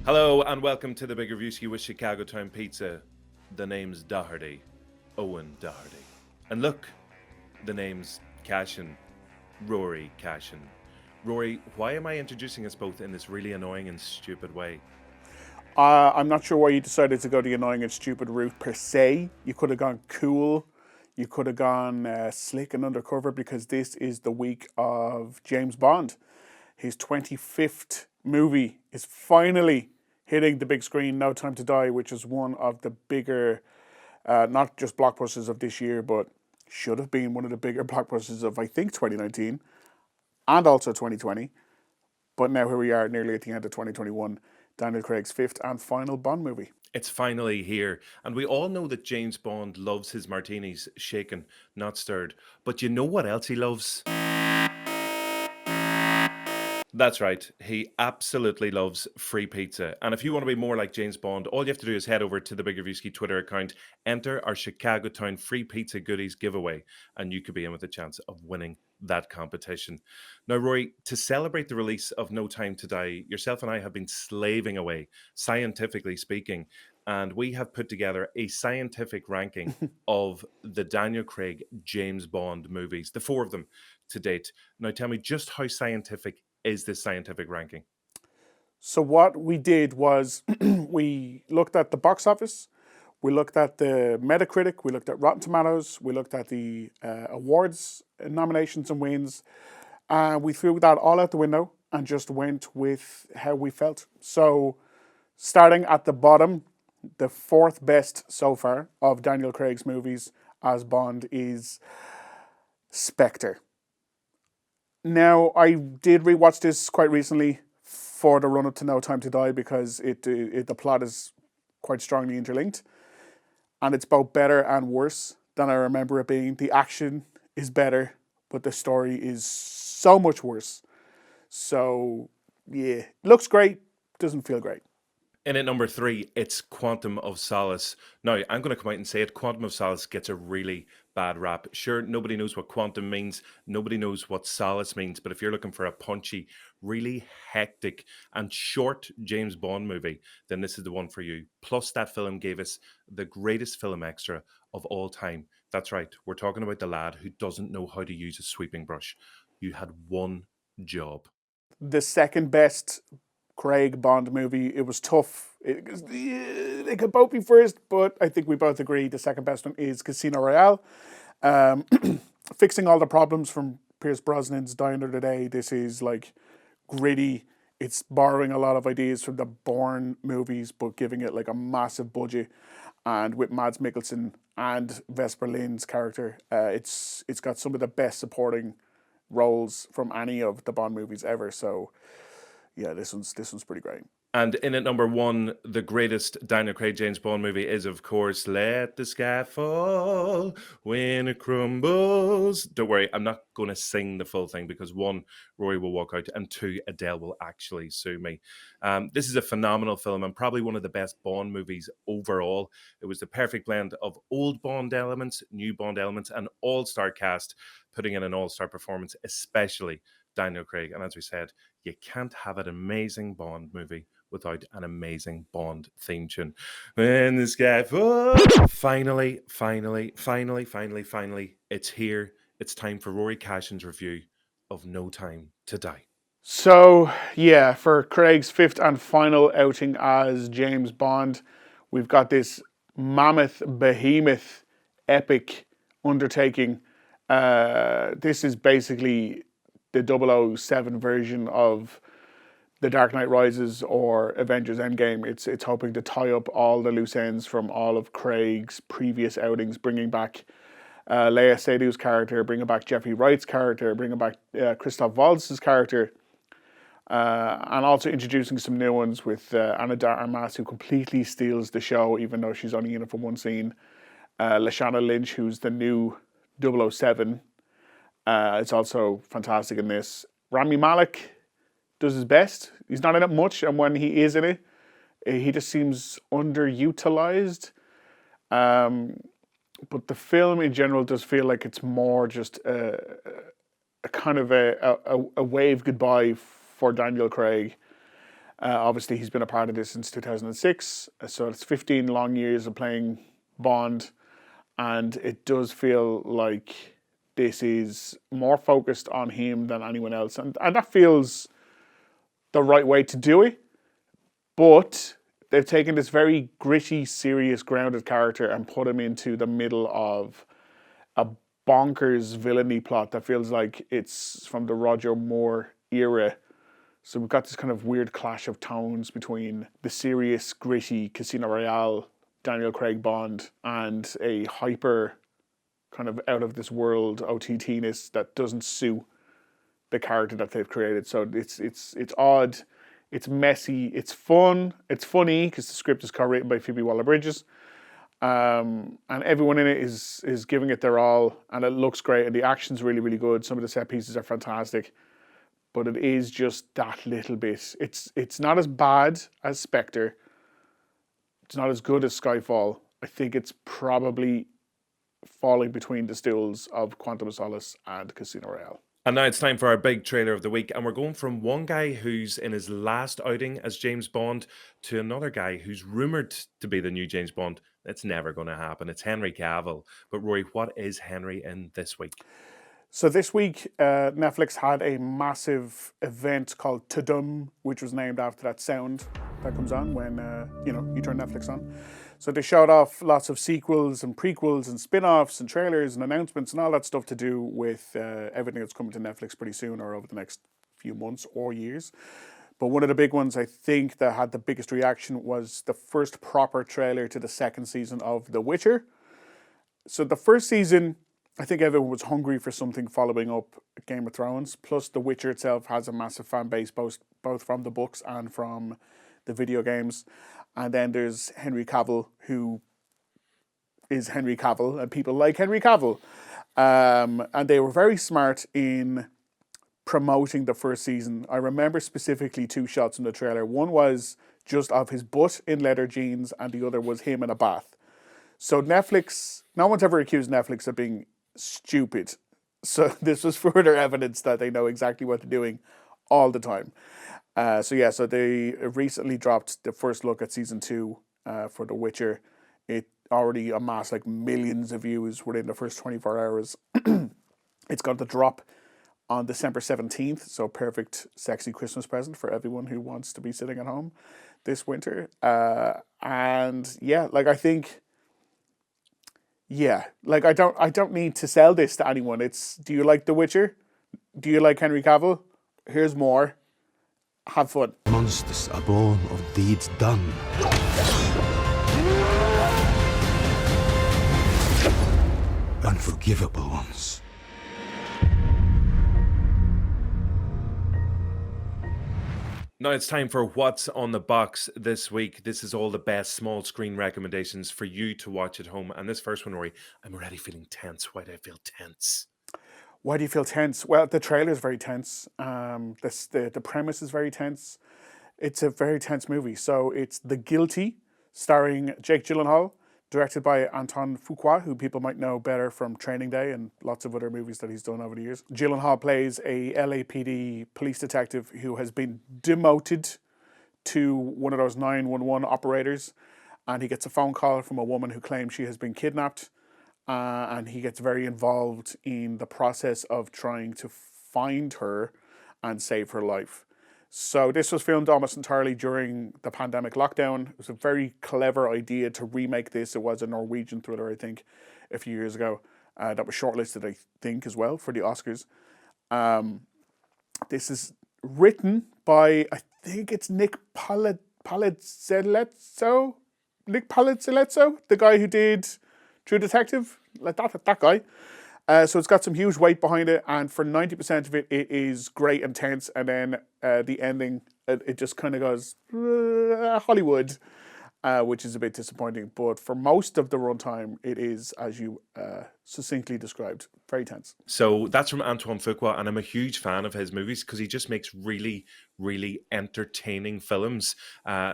Hello and welcome to the Big Reviewski with Chicago Town Pizza. The name's Doherty, Owen Doherty. And look, the name's Cashin, Rory Cashin. Rory, why am I introducing us both in this really annoying and stupid way? I'm not sure why you decided to go the annoying and stupid route per se. You could have gone cool. You could have gone slick and undercover, because this is the week of James Bond. His 25th movie is finally hitting the big screen, No Time to Die, which is one of the bigger, not just blockbusters of this year, but should have been one of the bigger blockbusters of, I think, 2019 and also 2020. But now here we are, nearly at the end of 2021, Daniel Craig's fifth and final Bond movie. It's finally here, and we all know that James Bond loves his martinis shaken, not stirred. But you know what else he loves? That's right. He absolutely loves free pizza. And if you want to be more like James Bond, all you have to do is head over to the Big Reviewski Twitter account, enter our Chicago Town free pizza goodies giveaway, and you could be in with a chance of winning that competition. Now, Rory, to celebrate the release of No Time to Die, yourself and I have been slaving away, scientifically speaking, and we have put together a scientific ranking of the Daniel Craig James Bond movies, the four of them to date. Now, tell me, just how scientific is this scientific ranking? So what we did was we looked at the box office, we looked at the Metacritic, we looked at Rotten Tomatoes, we looked at the awards nominations and wins. We threw that all out the window and just went with how we felt. So starting at the bottom, the fourth best so far of Daniel Craig's movies as Bond is SPECTRE. Now, I did rewatch this quite recently for the run-up to No Time to Die, because the plot is quite strongly interlinked. And it's both better and worse than I remember it being. The action is better, but the story is so much worse. So, yeah, looks great, doesn't feel great. In at number 3, it's Quantum of Solace. Now, I'm going to come out and say it. Quantum of Solace gets a really bad rap. Sure, nobody knows what quantum means. Nobody knows what solace means. But if you're looking for a punchy, really hectic and short James Bond movie, then this is the one for you. Plus, that film gave us the greatest film extra of all time. That's right. We're talking about the lad who doesn't know how to use a sweeping brush. You had one job. The second best Craig Bond movie. It was tough. They could both be first, but I think we both agree the second best one is Casino Royale. Fixing all the problems from Pierce Brosnan's Die Another Day. This is like gritty. It's borrowing a lot of ideas from the Bourne movies, but giving it like a massive budget. And with Mads Mikkelsen and Vesper Lynd's character, it's got some of the best supporting roles from any of the Bond movies ever. So yeah, this one's pretty great. And in at number 1, the greatest Daniel Craig James Bond movie is, of course, Let the Sky Fall When It Crumbles. Don't worry, I'm not going to sing the full thing, because 1, Rory will walk out, and 2, Adele will actually sue me. This is a phenomenal film and probably one of the best Bond movies overall. It was the perfect blend of old Bond elements, new Bond elements, and all-star cast putting in an all-star performance, especially Daniel Craig. And as we said, you can't have an amazing Bond movie without an amazing Bond theme tune. When the sky falls. Finally, it's here. It's time for Rory Cashin's review of No Time to Die. So, yeah, for Craig's fifth and final outing as James Bond, we've got this mammoth, behemoth, epic undertaking. This is basically the 007 version of The Dark Knight Rises or Avengers Endgame. It's hoping to tie up all the loose ends from all of Craig's previous outings, bringing back Leia Seydoux' character, bringing back Jeffrey Wright's character, bringing back Christoph Waltz's character, and also introducing some new ones with Anna de Armas, who completely steals the show, even though she's only in it for one scene. Lashana Lynch, who's the new 007. It's also fantastic in this. Rami Malek does his best. He's not in it much, and when he is in it, he just seems underutilized. But the film in general does feel like it's more just a kind of a wave goodbye for Daniel Craig. Obviously, he's been a part of this since 2006, so it's 15 long years of playing Bond, and it does feel like this is more focused on him than anyone else, and that feels the right way to do it. But they've taken this very gritty, serious, grounded character and put him into the middle of a bonkers villainy plot that feels like it's from the Roger Moore era. So we've got this kind of weird clash of tones between the serious, gritty Casino Royale, Daniel Craig Bond, and a hyper kind of out of this world OTT-ness that doesn't suit the character that they've created. So it's odd, it's messy, it's fun, it's funny because the script is co-written by Phoebe Waller-Bridges, and everyone in it is giving it their all, and it looks great, and the action's really, really good. Some of the set pieces are fantastic, but it is just that little bit. It's not as bad as Spectre. It's not as good as Skyfall. I think it's probably falling between the stools of Quantum of Solace and Casino Royale. And now it's time for our big trailer of the week. And we're going from one guy who's in his last outing as James Bond to another guy who's rumoured to be the new James Bond. It's never going to happen. It's Henry Cavill. But Rory, what is Henry in this week? So this week, Netflix had a massive event called Tudum, which was named after that sound that comes on when you turn Netflix on. So they showed off lots of sequels and prequels and spin-offs and trailers and announcements and all that stuff to do with everything that's coming to Netflix pretty soon or over the next few months or years. But one of the big ones I think that had the biggest reaction was the first proper trailer to the second season of The Witcher. So the first season, I think everyone was hungry for something following up Game of Thrones. Plus, The Witcher itself has a massive fan base, both from the books and from the video games. And then there's Henry Cavill, who is Henry Cavill, and people like Henry Cavill. And they were very smart in promoting the first season. I remember specifically two shots in the trailer. One was just of his butt in leather jeans, and the other was him in a bath. So Netflix, no one's ever accused Netflix of being stupid. So this was further evidence that they know exactly what they're doing all the time. So they recently dropped the first look at season 2 for The Witcher. It already amassed like millions of views within the first 24 hours. It's going to drop on December 17th, so perfect sexy Christmas present for everyone who wants to be sitting at home this winter. I don't need to sell this to anyone. It's, do you like The Witcher? Do you like Henry Cavill? Here's more. Have fun. Monsters are born of deeds done. Unforgivable ones. Now it's time for What's on the Box this week. This is all the best small screen recommendations for you to watch at home. And this first one, Rory, I'm already feeling tense. Why do I feel tense? Why do you feel tense? Well, the trailer is very tense. The premise is very tense. It's a very tense movie. So it's The Guilty, starring Jake Gyllenhaal, directed by Anton Fuqua, who people might know better from Training Day and lots of other movies that he's done over the years. Gyllenhaal plays a LAPD police detective who has been demoted to one of those 911 operators, and he gets a phone call from a woman who claims she has been kidnapped. And he gets very involved in the process of trying to find her and save her life. So this was filmed almost entirely during the pandemic lockdown. It was a very clever idea to remake this. It was a Norwegian thriller, I think, a few years ago. That was shortlisted, I think, as well for the Oscars. This is written by, I think it's Nick Palazzetto, the guy who did True Detective, like that guy. So it's got some huge weight behind it, and for 90% of it, it is great and tense, and then the ending, it just kind of goes Hollywood, which is a bit disappointing. But for most of the runtime, it is, as you succinctly described, very tense. So that's from Antoine Fuqua, and I'm a huge fan of his movies because he just makes really, really entertaining films.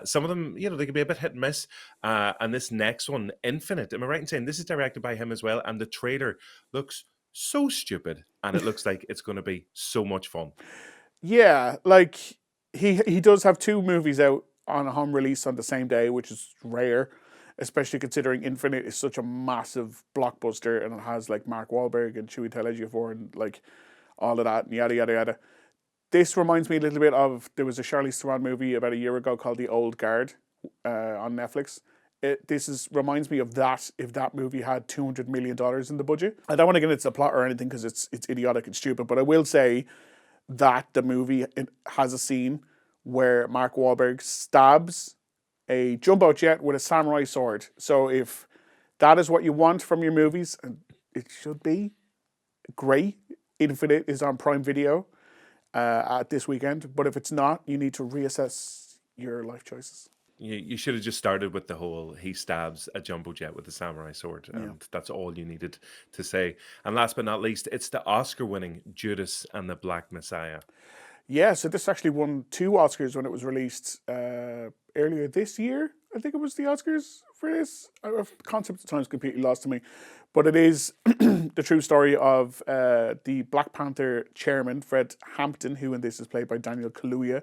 Some of them, they can be a bit hit and miss. And this next one, Infinite, am I right in saying this is directed by him as well? And the trailer looks so stupid, and it looks like it's going to be so much fun. Yeah, like he does have two movies out on a home release on the same day, which is rare, especially considering Infinite is such a massive blockbuster and it has like Mark Wahlberg and Chiwetel Ejiofor and like all of that and yada yada yada. This reminds me a little bit of, there was a Charlize Theron movie about a year ago called The Old Guard on Netflix. Reminds me of that if that movie had $200 million in the budget. I don't want to get into the plot or anything because it's idiotic and stupid, but I will say that the movie has a scene where Mark Wahlberg stabs a jumbo jet with a samurai sword. So if that is what you want from your movies, and it should be great, Infinite is on Prime Video at this weekend. But if it's not, you need to reassess your life choices. You should have just started with the whole he stabs a jumbo jet with a samurai sword, and that's all you needed to say. And last but not least, it's the Oscar-winning Judas and the Black Messiah. Yeah, so this actually won 2 Oscars when it was released earlier this year. I think it was the Oscars for this. The concept at times completely lost to me. But it is the true story of the Black Panther chairman, Fred Hampton, who in this is played by Daniel Kaluuya,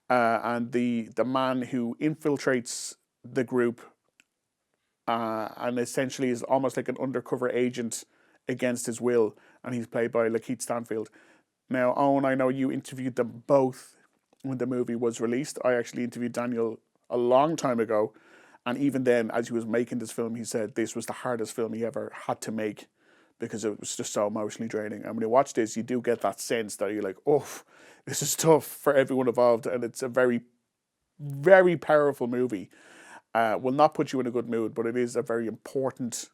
and the man who infiltrates the group and essentially is almost like an undercover agent against his will, and he's played by Lakeith Stanfield. Now, Owen, I know you interviewed them both when the movie was released. I actually interviewed Daniel a long time ago, and even then, as he was making this film, he said this was the hardest film he ever had to make because it was just so emotionally draining. And when you watch this, you do get that sense that you're like, oh, this is tough for everyone involved, and it's a very, very powerful movie. Will not put you in a good mood, but it is a very important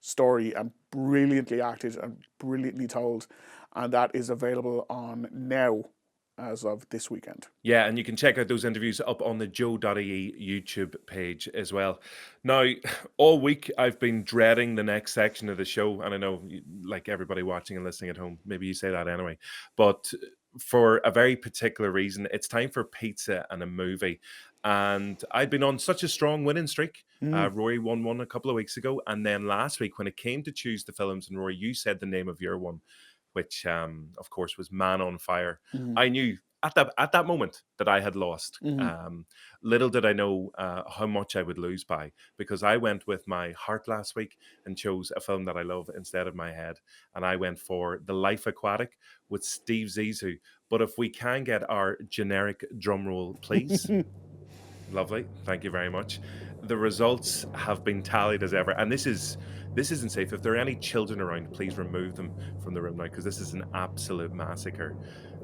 story and brilliantly acted and brilliantly told. And that is available on now as of this weekend. Yeah, and you can check out those interviews up on the Joe.ie YouTube page as well. Now, all week I've been dreading the next section of the show, and I know, like everybody watching and listening at home, maybe you say that anyway, but for a very particular reason, it's time for pizza and a movie. And I'd been on such a strong winning streak. Rory won one a couple of weeks ago, and then last week when it came to choose the films, and Rory, you said the name of your one, which of course was Man on Fire. I knew at that moment that I had lost. Little did I know how much I would lose by, because I went with my heart last week and chose a film that I love instead of my head. And I went for The Life Aquatic with Steve Zissou. But if we can get our generic drum roll, please. Lovely. Thank you very much. The results have been tallied as ever. And this isn't safe. If there are any children around, please remove them from the room now, because this is an absolute massacre.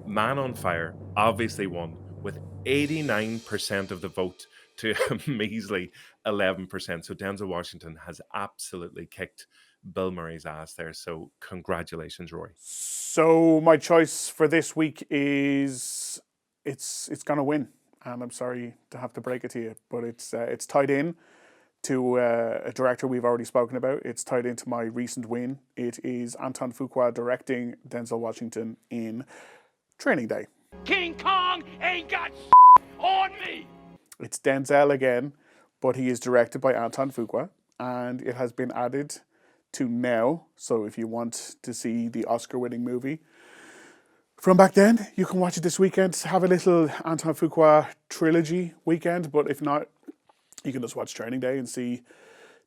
Man on Fire obviously won with 89% of the vote to a measly 11%. So Denzel Washington has absolutely kicked Bill Murray's ass there. So congratulations, Roy. So my choice for this week is it's going to win. And I'm sorry to have to break it to you, but it's tied in to a director we've already spoken about. It's tied into my recent win. It is Anton Fuqua directing Denzel Washington in Training Day. King Kong ain't got on me! It's Denzel again, but he is directed by Anton Fuqua, and it has been added to now. So if you want to see the Oscar-winning movie from back then, you can watch it this weekend. Have a little Anton Fuqua trilogy weekend, but if not, you can just watch Training Day and see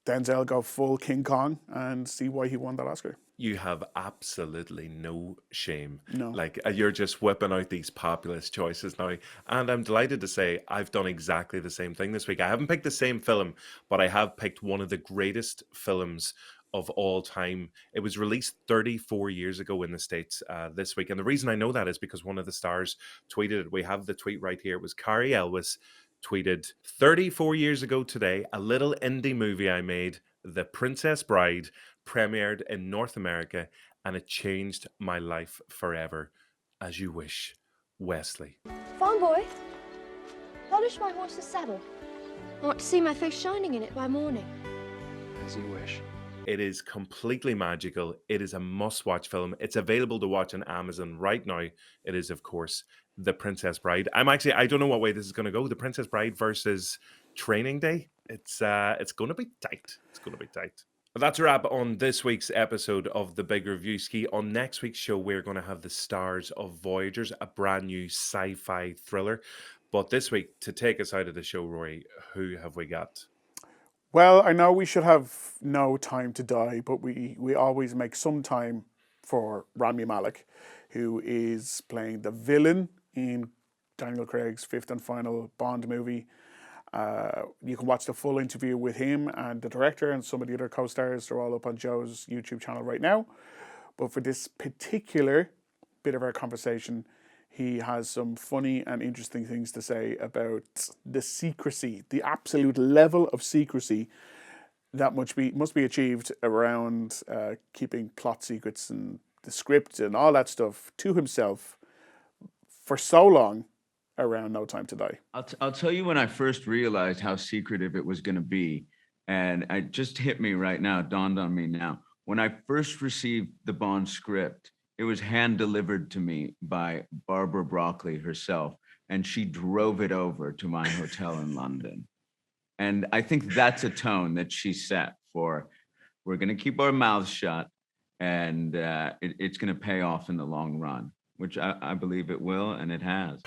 Denzel go full King Kong and see why he won that Oscar. You have absolutely no shame. No. Like, you're just whipping out these populist choices now. And I'm delighted to say I've done exactly the same thing this week. I haven't picked the same film, but I have picked one of the greatest films of all time. It was released 34 years ago in the States this week. And the reason I know that is because one of the stars tweeted it. We have the tweet right here. It was Carrie Elwes tweeted, 34 years ago today, a little indie movie I made, The Princess Bride, premiered in North America, and it changed my life forever. As you wish, Wesley. Farm boy, polish my horse's saddle. I want to see my face shining in it by morning. As you wish. It is completely magical. It is a must-watch film. It's available to watch on Amazon right now. It is, of course, The Princess Bride. I don't know what way this is going to go. The Princess Bride versus Training Day. It's going to be tight. It's going to be tight. That's a wrap on this week's episode of the Big Reviewski. On next week's show, we're going to have the stars of Voyagers, a brand new sci-fi thriller. But this week, to take us out of the show, Rory, who have we got? Well, I know we should have no time to die, but we always make some time for Rami Malek, who is playing the villain in Daniel Craig's fifth and final Bond movie. You can watch the full interview with him and the director and some of the other co-stars. They're all up on Joe's YouTube channel right now. But for this particular bit of our conversation, he has some funny and interesting things to say about the secrecy, the absolute level of secrecy that must be achieved around keeping plot secrets and the script and all that stuff to himself for so long around No Time to Die. I'll tell you when I first realized how secretive it was going to be, and it just hit me right now, dawned on me now. When I first received the Bond script, it was hand delivered to me by Barbara Broccoli herself, and she drove it over to my hotel in London. And I think that's a tone that she set for, we're going to keep our mouths shut, and it's going to pay off in the long run, which I believe it will, and it has.